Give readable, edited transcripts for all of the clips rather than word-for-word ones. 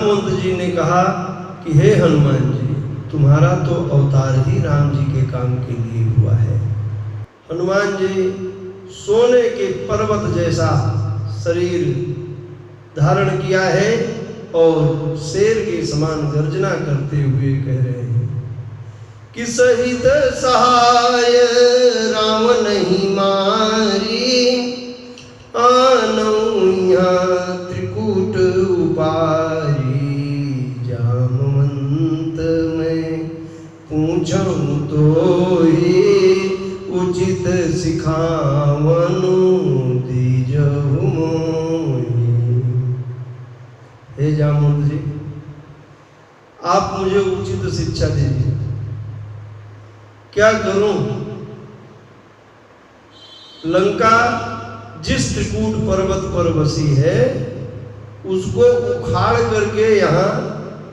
जामवंत जी ने कहा कि हे हनुमान जी, तुम्हारा तो अवतार ही राम जी के काम के लिए हुआ है। हनुमान जी सोने के पर्वत जैसा शरीर धारण किया है और शेर के समान गर्जना करते हुए कह रहे हैं कि सहित सहाय राम नहीं मारी, आनौया त्रिकूट उपारी, जामवंत में पूछूं तो ही उचित सिखावनु दीजहु मोहि। हे जामवंत जी, आप मुझे उचित शिक्षा दीजिए, क्या करूं? लंका जिस त्रिकूट पर्वत पर बसी है उसको उखाड़ करके यहाँ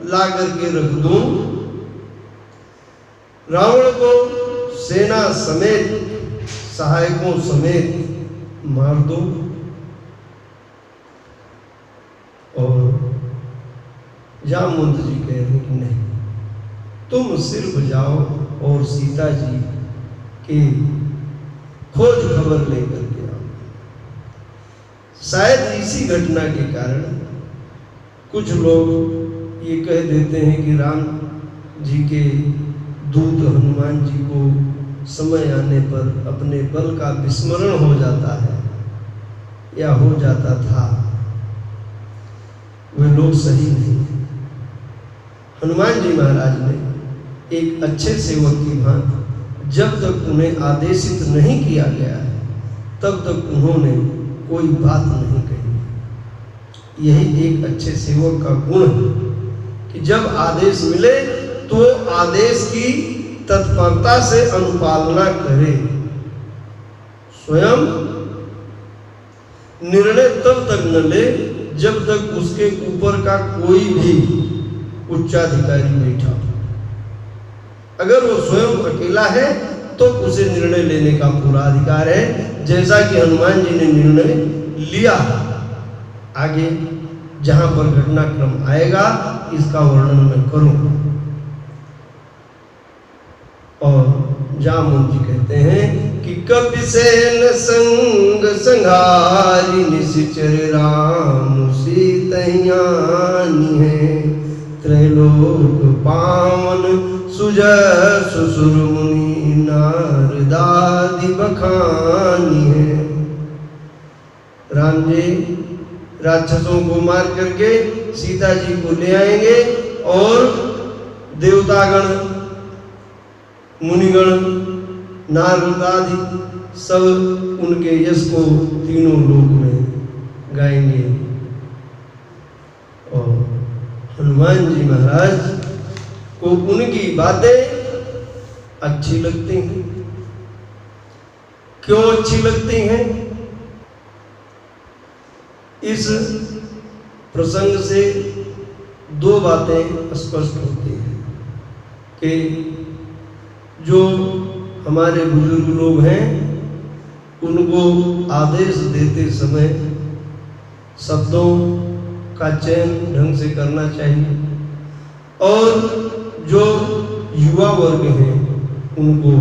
ला करके रख दूं, रावण को सेना समेत सहायकों समेत मार दो और जामवंत जी कह रहे कि नहीं, तुम सिर्फ जाओ और सीता जी की खोज खबर लेकर के आओ। शायद इसी घटना के कारण कुछ लोग ये कह देते हैं कि राम जी के दूत हनुमान जी को समय आने पर अपने बल का विस्मरण हो जाता है या हो जाता था। वे लोग सही नहीं। हनुमान जी महाराज ने एक अच्छे सेवक की भांति जब तक उन्हें आदेशित नहीं किया गया है तब तक उन्होंने कोई बात नहीं कही। यही एक अच्छे सेवक का गुण है कि जब आदेश मिले तो आदेश की तत्परता से अनुपालना करे। स्वयं निर्णय तब तक न ले जब तक उसके ऊपर का कोई भी उच्चाधिकारी बैठा हो। अगर वो स्वयं अकेला है तो उसे निर्णय लेने का पूरा अधिकार है, जैसा कि हनुमान जी ने निर्णय लिया। आगे जहां पर घटनाक्रम आएगा इसका वर्णन मैं करूं। और जामवंत जी कहते हैं कि कपिसेन संग संघारी निशिचर राम सीतयानी है, त्रैलोक पावन सुजय सुसुर मुनि नारदादि बखानी है। राम जी राक्षसों को मार करके सीता जी को ले आएंगे और देवतागण, मुनिगण, नारदादि सब उनके यश को तीनों लोक में गाएंगे। और हनुमान जी महाराज को उनकी बातें अच्छी लगती हैं। क्यों अच्छी लगती हैं? इस प्रसंग से दो बातें स्पष्ट होती हैं कि जो हमारे बुजुर्ग लोग हैं उनको आदेश देते समय शब्दों का चयन ढंग से करना चाहिए और जो युवा वर्ग हैं उनको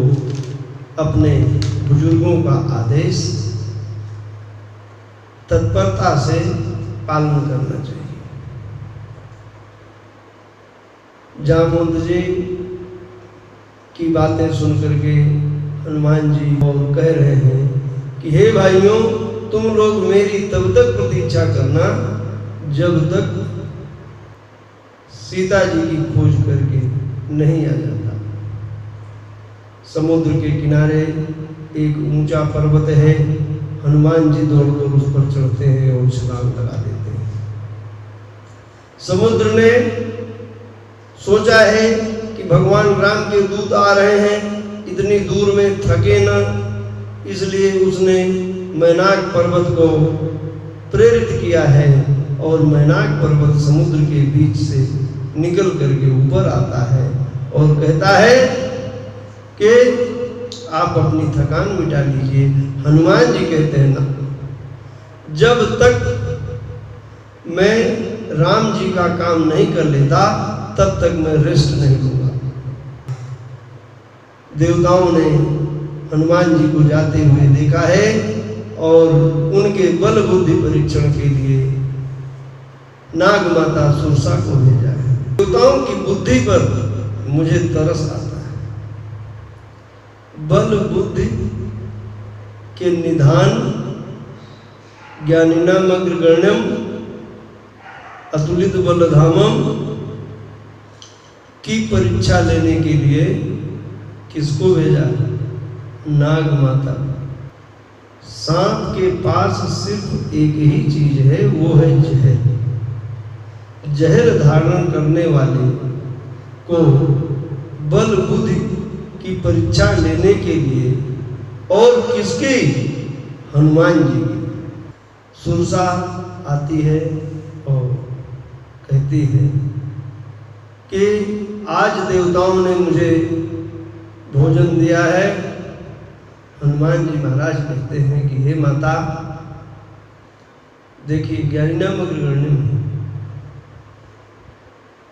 अपने बुजुर्गों का आदेश तत्परता से पालन करना चाहिए। जामवंत जी की बातें सुन करके हनुमान जी और कह रहे हैं कि हे भाइयों, तुम लोग मेरी तब तक प्रतीक्षा करना जब तक सीता जी की खोज करके नहीं आ जाता। समुद्र के किनारे एक ऊंचा पर्वत है, हनुमान जी दौड़कर उस पर चढ़ते हैं और छलांग लगा देते हैं। समुद्र ने सोचा है कि भगवान राम के दूत आ रहे हैं, इतनी दूर में थके न, इसलिए उसने मैनाक पर्वत को प्रेरित किया है और मैनाक पर्वत समुद्र के बीच से निकल करके ऊपर आता है और कहता है कि आप अपनी थकान मिटा लीजिए। हनुमान जी कहते हैं ना, जब तक मैं राम जी का काम नहीं कर लेता तब तक मैं रेस्ट नहीं लूंगा। देवताओं ने हनुमान जी को जाते हुए देखा है और उनके बल बुद्धि परीक्षण के लिए नाग माता सुरसा को भेजा है। देवताओं की बुद्धि पर मुझे तरस आता है। बल बुद्धि के निधान ज्ञानिनाम अग्रगण्यम अतुलित बलधामम की परीक्षा लेने के लिए किसको भेजा? नाग माता। सांप के पास सिर्फ एक ही चीज है, वो है जहर। जहर धारण करने वाले को बल बुद्धि की परीक्षा लेने के लिए, और किसकी? हनुमान जी की। सुरसा आती है और कहती है कि आज देवताओं ने मुझे भोजन दिया है। हनुमान जी महाराज कहते हैं कि हे माता, देखिए ज्ञानिनाम अग्रगण्यम में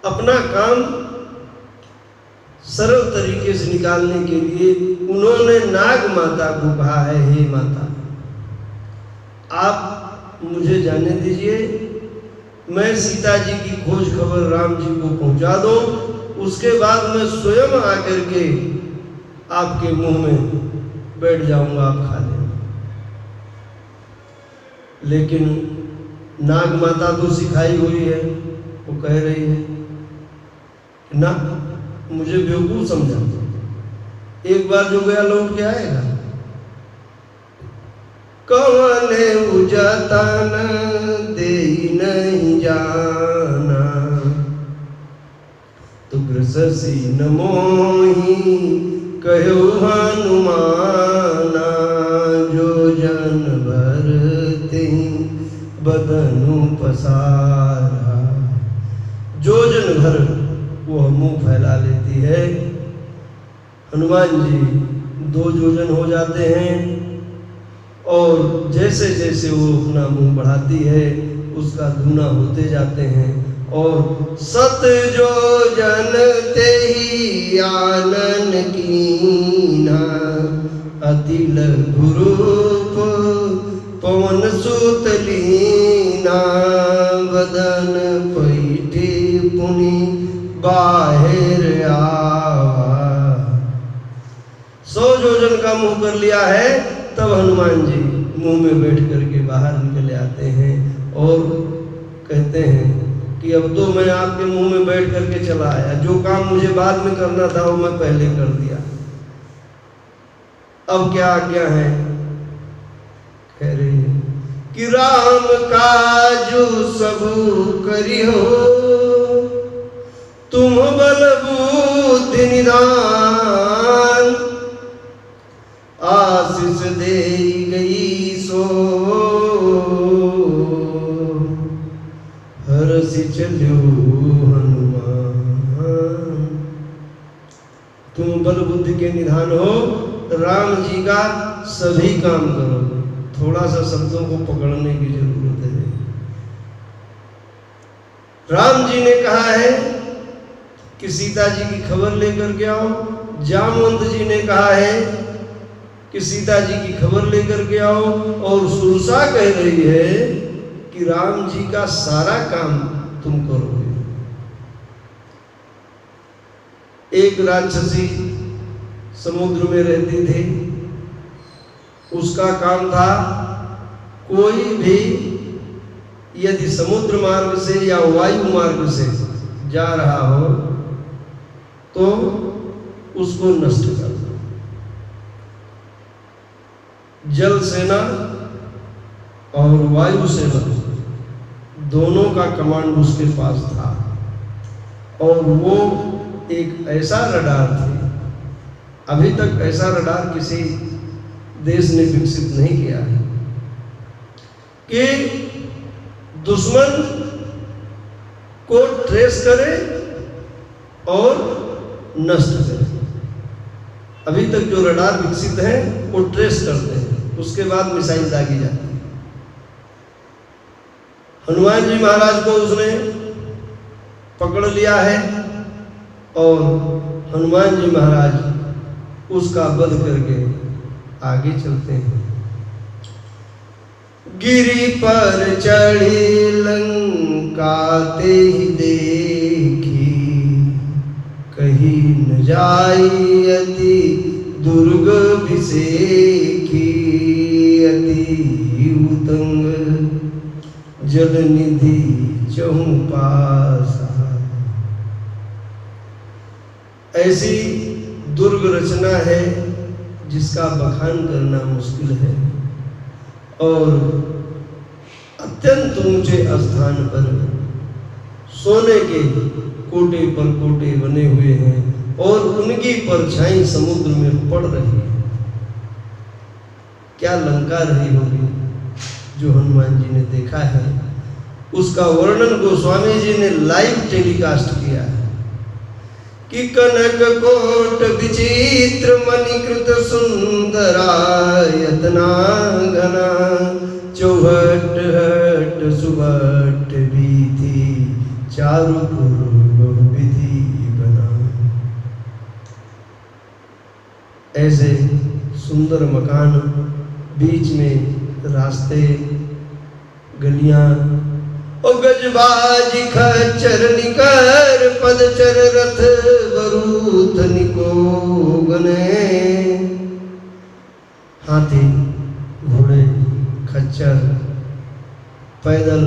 अपना काम सरल तरीके से निकालने के लिए उन्होंने नाग माता को कहा है, हे माता आप मुझे जाने दीजिए, मैं सीता जी की खोज खबर राम जी को पहुंचा दूं, उसके बाद मैं स्वयं आकर के आपके मुंह में बैठ जाऊंगा, आप खा लेना। लेकिन नाग माता तो सिखाई हुई है, वो कह रही है ना, मुझे बेवकूफ समझा, एक बार जो गया लौट के आएगा। कवने उजतन दे नहीं जाना, तो ग्रससी न मोही कहो हनुमाना, जो जन भरते बदनु पसारा। जो जन भर वो मुंह फैला लेती है। हनुमान जी 2 योजन हो जाते हैं और जैसे जैसे वो अपना मुंह बढ़ाती है उसका दूना होते जाते हैं, और 7 योजन ते ही आनन कीना, अति लघु रूप पवन सुत लीना, बदन पैठे पुनि बाहर आवा। 100 योजन का मुंह कर लिया है, तब हनुमान जी मुंह में बैठ करके बाहर निकले आते हैं और कहते हैं कि अब तो मैं आपके मुंह में बैठ करके चला आया, जो काम मुझे बाद में करना था वो मैं पहले कर दिया, अब क्या आज्ञा है? कह रही है कि राम काजू सबू करियो, तुम बल बुद्धि निधान, आशीष दे गई सो हरसि चलो हनुमान। तुम बल बुद्धि के निधान हो, राम जी का सभी काम करोगे। थोड़ा सा शब्दों को पकड़ने की जरूरत है। राम जी ने कहा है कि सीता जी की खबर लेकर के आओ। जामवंत जी ने कहा है कि सीता जी की खबर लेकर के आओ, और सुरसा कह रही है कि राम जी का सारा काम तुम करोगे। एक राक्षसी समुद्र में रहती थी, उसका काम था कोई भी यदि समुद्र मार्ग से या वायु मार्ग से जा रहा हो तो उसको नष्ट करना। जल सेना और वायु सेना दोनों का कमांड उसके पास था, और वो एक ऐसा रडार थे, अभी तक ऐसा रडार किसी देश ने विकसित नहीं किया है कि दुश्मन को ट्रेस करे और नष्ट करे। अभी तक जो रडार विकसित है वो ट्रेस करते हैं, उसके बाद मिसाइल दागी जाती है। हनुमान जी महाराज को उसने पकड़ लिया है और हनुमान जी महाराज उसका वध करके आगे चलते हैं। गिरि पर चढ़ी लंका ते ही देखी, कहीं न जाई अति दुर्ग विसेखी। अति उतंग जल निधि चहु पासा। ऐसी दुर्ग रचना है जिसका बखान करना मुश्किल है और अत्यंत ऊंचे स्थान पर सोने के कोटे पर कोटे बने हुए हैं और उनकी परछाई समुद्र में पड़ रही है। क्या लंका रही होगी जो हनुमान जी ने देखा है, उसका वर्णन गोस्वामी जी ने लाइव टेलीकास्ट किया है कि कनक कोट विचित्र मणिकृत सुंदरा यत्नांगना। चौहट हट सुबट बीथी चारुपुर बहुविधि बना। ऐसे सुंदर मकान, बीच में रास्ते, गलियां और गजबाजी खच्चर निकर पदचर रथ बरूथ निको गने। हाथी, घोड़े, खच्चर, पैदल,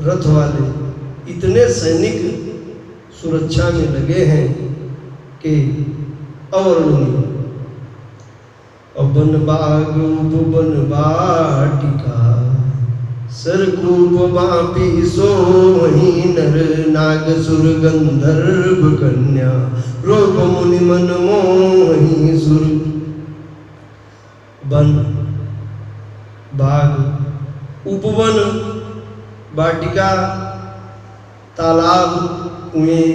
रथ वाले इतने सैनिक सुरक्षा में लगे हैं कि अवर्णनीय। वन बाग उपवन बाटिका सरकूप बापी सोही नर नाग सुर गंधर्व कन्या रूप मुनि मन मोही सुर। वन, बाग, उपवन, वाटिका, तालाब, कुएं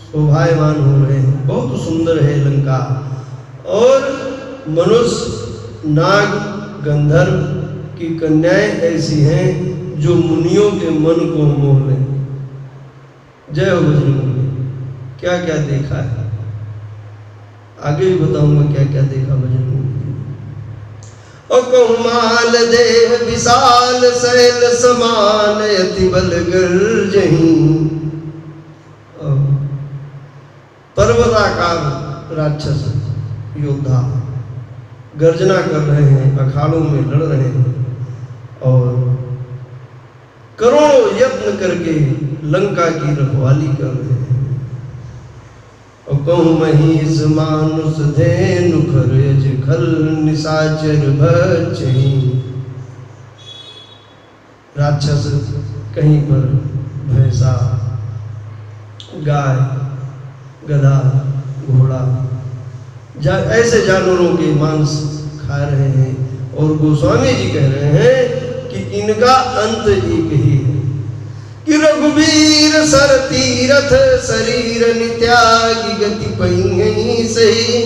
शोभायमान हो रहे हैं। बहुत सुंदर है लंका। और मनुष्य, नाग, गंधर्व की कन्याएं ऐसी हैं जो मुनियों के मन को मोह लें। जय हो बजरंगबली। क्या क्या देखा है, आगे भी बताऊंगा क्या क्या देखा बजरंगबली। और कहुमाल देह विशाल शैल समान अति बल गर्जही। पर्वताकार राक्षस योद्धा गर्जना कर रहे हैं, अखाड़ों में लड़ रहे हैं और करोड़ों यत्न करके लंका की रखवाली कर रहे हैं। और कहूँ महिष मानुष धेनु खरज खल निशाचर भक्षी। राक्षस कहीं पर भैंसा, गाय, गधा, घोड़ा, ऐसे जानवरों के मांस खा रहे हैं। और गोस्वामी जी कह रहे हैं कि इनका अंत एक ही है कि रघुवीर सर तीरथ शरीर नित्यागी गति पई सही।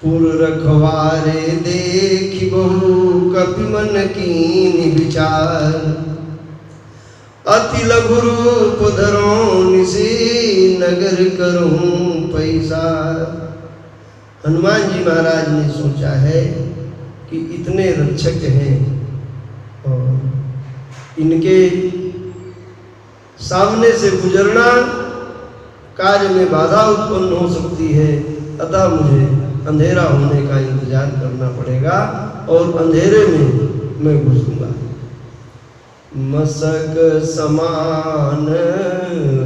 पुर रखवारे देखी बहु कपि मन कीन विचार। अति लघु रूप धरो निसी नगर करूं पैसा। हनुमान जी महाराज ने सोचा है कि इतने रक्षक हैं और इनके सामने से गुजरना कार्य में बाधा उत्पन्न हो सकती है, अतः मुझे अंधेरा होने का इंतजार करना पड़ेगा और अंधेरे में मैं घुसूंगा। मसक समान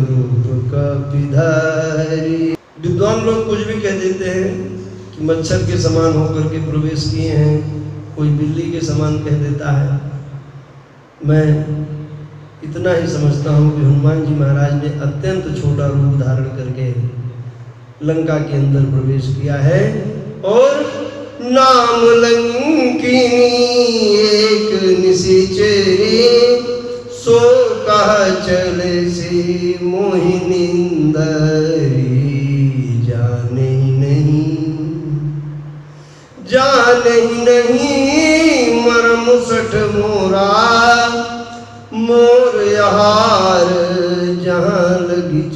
रूप कपिधारी। विद्वान लोग कुछ भी कह देते हैं कि मच्छर के समान होकर के प्रवेश किए हैं, कोई बिल्ली के समान कह देता है। मैं इतना ही समझता हूँ कि हनुमान जी महाराज ने अत्यंत छोटा रूप धारण करके लंका के अंदर प्रवेश किया है। और नाम लंकिनी एक निशिचरी सो कह चले सी मोहिनी जाने नहीं मरम सठ मोरा मोर यहाँ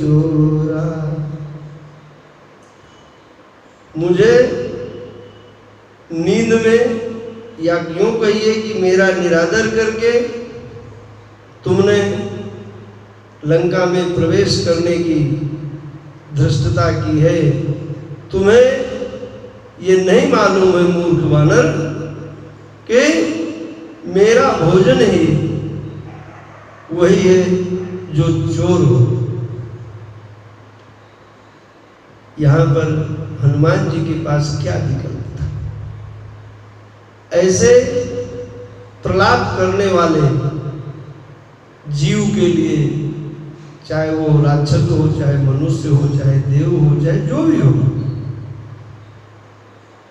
चोरा। मुझे नींद में, या यूं कहिए कि मेरा निरादर करके तुमने लंका में प्रवेश करने की धृष्टता की है। तुम्हें ये नहीं मालूम है मूर्ख वानर कि मेरा भोजन ही वही है जो चोर हो। यहां पर हनुमान जी के पास क्या विकल्प था? ऐसे प्रलाप करने वाले जीव के लिए, चाहे वो राक्षस हो, चाहे मनुष्य हो, चाहे देव हो, चाहे जो भी हो,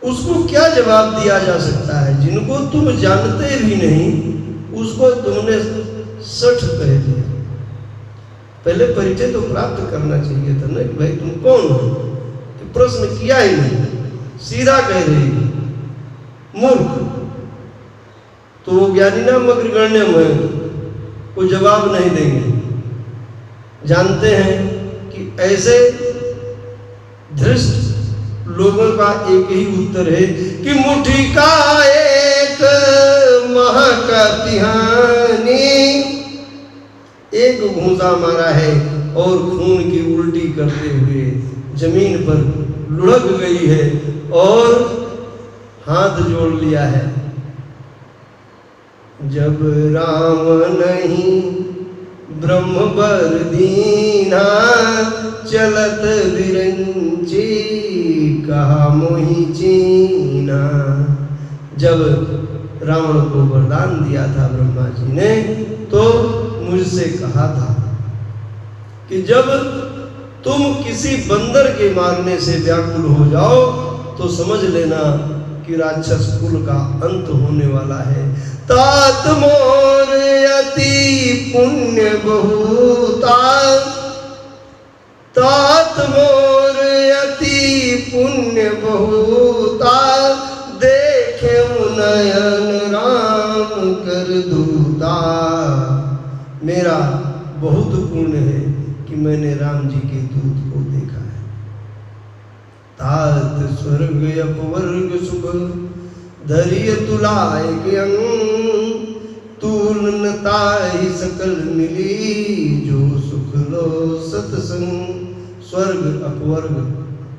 उसको क्या जवाब दिया जा सकता है? जिनको तुम जानते भी नहीं उसको तुमने सठ कह दिया। पहले परिचय तो प्राप्त करना चाहिए था ना कि भाई तुम कौन हो। तो प्रश्न किया ही नहीं, सीधा कह रही मूर्ख। तो वो ज्ञानी नाम अग्रगण्यम है, वो जवाब नहीं देंगे। जानते हैं कि ऐसे धृष्ट लोगों का एक ही उत्तर है कि मुट्ठी का एक महाकपिहानी, एक घूंसा मारा है और खून की उल्टी करते हुए जमीन पर लुढ़क गई है और हाथ जोड़ लिया है। जब राम नहीं ब्रह्मवर दीना, चलत बिरंची कहा मोहि चीना। जब रावण को वरदान दिया था ब्रह्मा जी ने, तो मुझसे कहा था कि जब तुम किसी बंदर के मारने से व्याकुल हो जाओ तो समझ लेना कि राक्षस कुल का अंत होने वाला है। तात मोर अति पुण्य बहुता, तात मोर अति पुण्य बहुता, देखे नयन राम कर दूता। मेरा बहुत पुण्य है कि मैंने राम जी के दूत को देखा है। तात स्वर्ग अपवर्ग सुख, धैर्य तुलायक अंग, तुलनता ही सकल मिली, जो सुख लो सत्संग। स्वर्ग अपवर्ग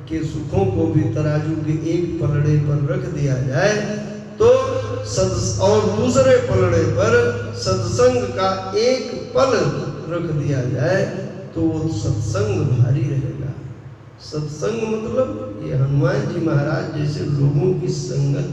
के सुखों को भी तराजू के एक पलड़े पर रख दिया जाए तो और दूसरे पलड़े पर सत्संग का एक पल रख दिया जाए तो वो सत्संग भारी रहेगा। सत्संग मतलब ये हनुमान जी महाराज जैसे लोगों की संगत